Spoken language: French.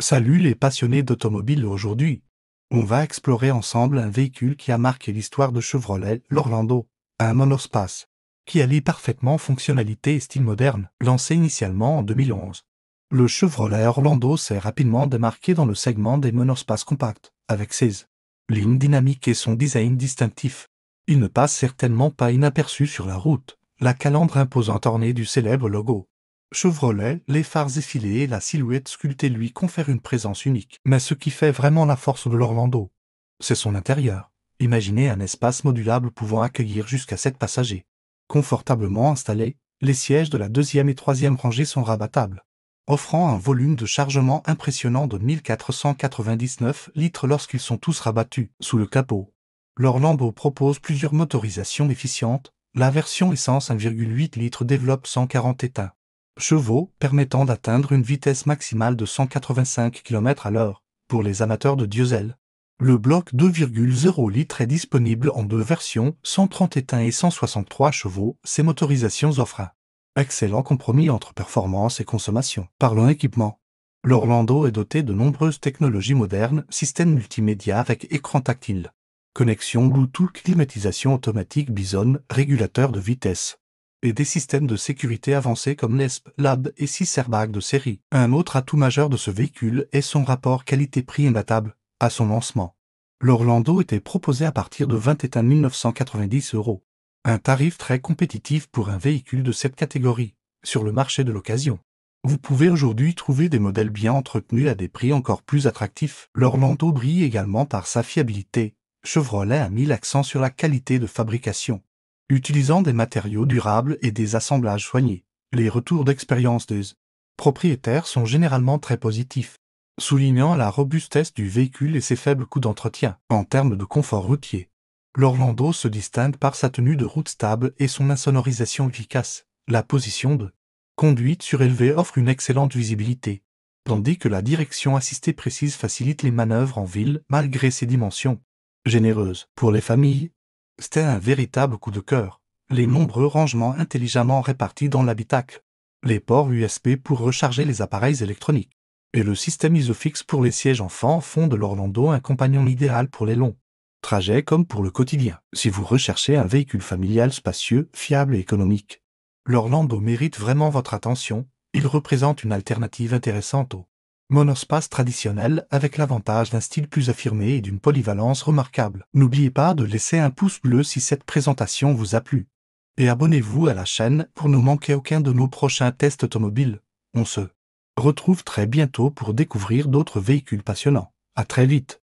Salut les passionnés d'automobile aujourd'hui. On va explorer ensemble un véhicule qui a marqué l'histoire de Chevrolet, l'Orlando, un monospace, qui allie parfaitement fonctionnalité et style moderne, lancé initialement en 2011. Le Chevrolet Orlando s'est rapidement démarqué dans le segment des monospaces compacts, avec ses lignes dynamiques et son design distinctif. Il ne passe certainement pas inaperçu sur la route, la calandre imposante ornée du célèbre logo Chevrolet, les phares effilés et la silhouette sculptée lui confèrent une présence unique. Mais ce qui fait vraiment la force de l'Orlando, c'est son intérieur. Imaginez un espace modulable pouvant accueillir jusqu'à 7 passagers. Confortablement installés, les sièges de la deuxième et troisième rangée sont rabattables, offrant un volume de chargement impressionnant de 1499 litres lorsqu'ils sont tous rabattus sous le capot. L'Orlando propose plusieurs motorisations efficientes. La version essence 1,8 litres développe 140 états chevaux, permettant d'atteindre une vitesse maximale de 185 km/h, pour les amateurs de diesel. Le bloc 2,0 litres est disponible en deux versions, 130 états et 163 chevaux. Ces motorisations offrent un excellent compromis entre performance et consommation. Parlons équipement. L'Orlando est doté de nombreuses technologies modernes, système multimédia avec écran tactile, connexion Bluetooth, climatisation automatique Bison, régulateur de vitesse, et des systèmes de sécurité avancés comme l'ESP, LAB et 6 airbags de série. Un autre atout majeur de ce véhicule est son rapport qualité-prix imbattable. À son lancement, l'Orlando était proposé à partir de 21 990 €. Un tarif très compétitif pour un véhicule de cette catégorie, sur le marché de l'occasion. Vous pouvez aujourd'hui trouver des modèles bien entretenus à des prix encore plus attractifs. L'Orlando brille également par sa fiabilité. Chevrolet a mis l'accent sur la qualité de fabrication, utilisant des matériaux durables et des assemblages soignés. Les retours d'expérience des propriétaires sont généralement très positifs, soulignant la robustesse du véhicule et ses faibles coûts d'entretien. En termes de confort routier, l'Orlando se distingue par sa tenue de route stable et son insonorisation efficace. La position de conduite surélevée offre une excellente visibilité, tandis que la direction assistée précise facilite les manœuvres en ville malgré ses dimensions généreuses. Pour les familles, c'était un véritable coup de cœur. Les nombreux rangements intelligemment répartis dans l'habitacle, les ports USB pour recharger les appareils électroniques, et le système Isofix pour les sièges enfants font de l'Orlando un compagnon idéal pour les longs trajets comme pour le quotidien. Si vous recherchez un véhicule familial spacieux, fiable et économique, l'Orlando mérite vraiment votre attention. Il représente une alternative intéressante au monospace traditionnel avec l'avantage d'un style plus affirmé et d'une polyvalence remarquable. N'oubliez pas de laisser un pouce bleu si cette présentation vous a plu. Et abonnez-vous à la chaîne pour ne manquer aucun de nos prochains tests automobiles. On se retrouve très bientôt pour découvrir d'autres véhicules passionnants. À très vite.